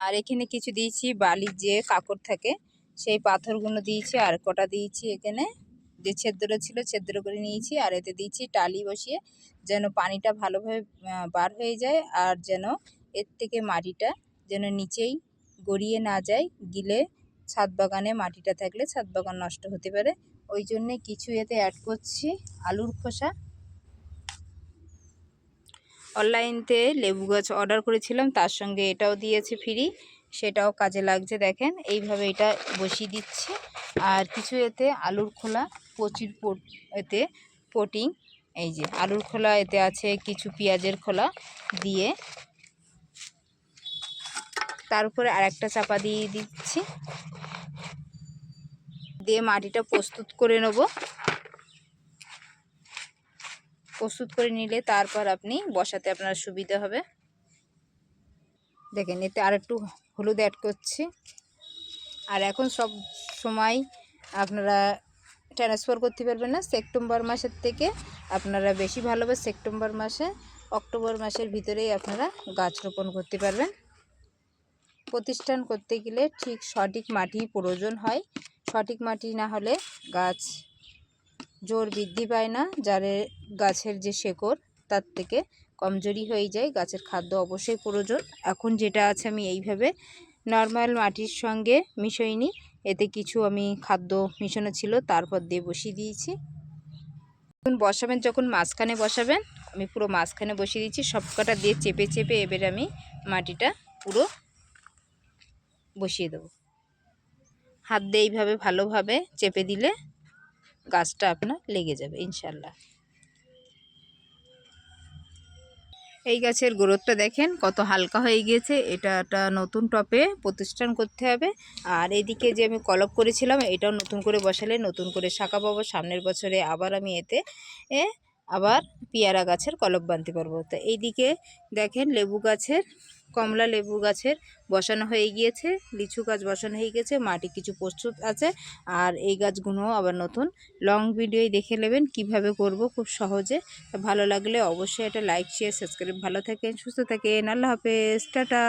আর এখানে কিছু দিয়েছি বালির যে কাঁকড় থাকে সেই পাথরগুলো দিয়েছি, আর কটা দিয়েছি এখানে যে ছেদ্র ছিল ছেদ্র করে নিয়েছি। আর এতে দিয়েছি টালি বসিয়ে যেন পানিটা ভালোভাবে বার হয়ে যায়, আর যেন এর থেকে মাটিটা যেন নিচেই গড়িয়ে না যায়, গিলে ছাদ বাগানে মাটিটা থাকলে ছাদ বাগান নষ্ট হতে পারে। ওই জন্যে কিছু এতে অ্যাড করছি আলুর খোসা। অনলাইনতে লেবু গাছ অর্ডার করেছিলাম, তার সঙ্গে এটাও দিয়েছে ফ্রি, সেটাও কাজে লাগছে। দেখেন এইভাবে এটা বসিয়ে দিচ্ছি। আর কিছু এতে আলুর খোলা প্রচুর এতে পটিং, এই যে আলুর খোলা এতে আছে, কিছু পেঁয়াজের খোলা দিয়ে তার উপরে আরেকটা চাপা দিয়ে দিচ্ছি, দিয়ে মাটিটা প্রস্তুত করে নেব। প্রস্তুত করে নিলে তারপর আপনি বসাতে আপনার সুবিধা হবে। দেখেন এতে আর একটু হলুদ অ্যাড করছি। আর এখন সব সময় আপনারা ট্রান্সফার করতে পারবেন না, সেপ্টেম্বর মাসের থেকে আপনারা বেশি ভালো হবে সেপ্টেম্বর মাসে, অক্টোবর মাসের ভিতরেই আপনারা গাছ রোপণ করতে পারবেন। প্রতিষ্ঠান করতে গেলে ঠিক সঠিক মাটি প্রয়োজন হয়, সঠিক মাটি না হলে গাছ জোর বৃদ্ধি পায় না, যারে গাছের যে শেকড় তার থেকে কমজোরি হয়ে যায়। গাছের খাদ্য অবশ্যই প্রয়োজন। এখন যেটা আছে আমি এইভাবে নর্মাল মাটির সঙ্গে মিশাইনি, এতে কিছু আমি খাদ্য মিশানো ছিল তারপর দিয়ে বসিয়ে দিয়েছি। যখন বসাবেন, যখন মাঝখানে বসাবেন, আমি পুরো মাঝখানে বসিয়ে দিয়েছি, সবকটা দিয়ে চেপে চেপে এবার আমি মাটিটা পুরো বসিয়ে দেবো। হাত দিয়ে এইভাবে ভালোভাবে চেপে দিলে গাছটা আপনার লেগে যাবে ইনশাল্লাহ। এই গাছের গ্রোথটা দেখেন কত হালকা হয়ে গিয়েছে। এটা একটা নতুন টপে প্রতিষ্ঠান করতে হবে। আর এদিকে যে আমি কলপ করেছিলাম এটাও নতুন করে বসালে নতুন করে শাখা পাবো। সামনের বছরে আবার আমি এতে আবার পেয়ারা গাছের কলপ বাঁধতে পারবো। তো এইদিকে দেখেন লেবু গাছের, কমলা লেবু গাছের বসানো হয়ে গিয়েছে, লিচু গাছ বসানো হয়ে গেছে, মাটি কিছু প্রস্তুত আছে। আর এই গাছগুলো আবার নতুন লং ভিডিও দেখে নেবেন কিভাবে করব খুব সহজে। ভালো লাগলে অবশ্যই একটা লাইক শেয়ার সাবস্ক্রাইব। ভালো থাকেন, সুস্থ থাকেন, আল্লাহ হাফেজ, টাটা।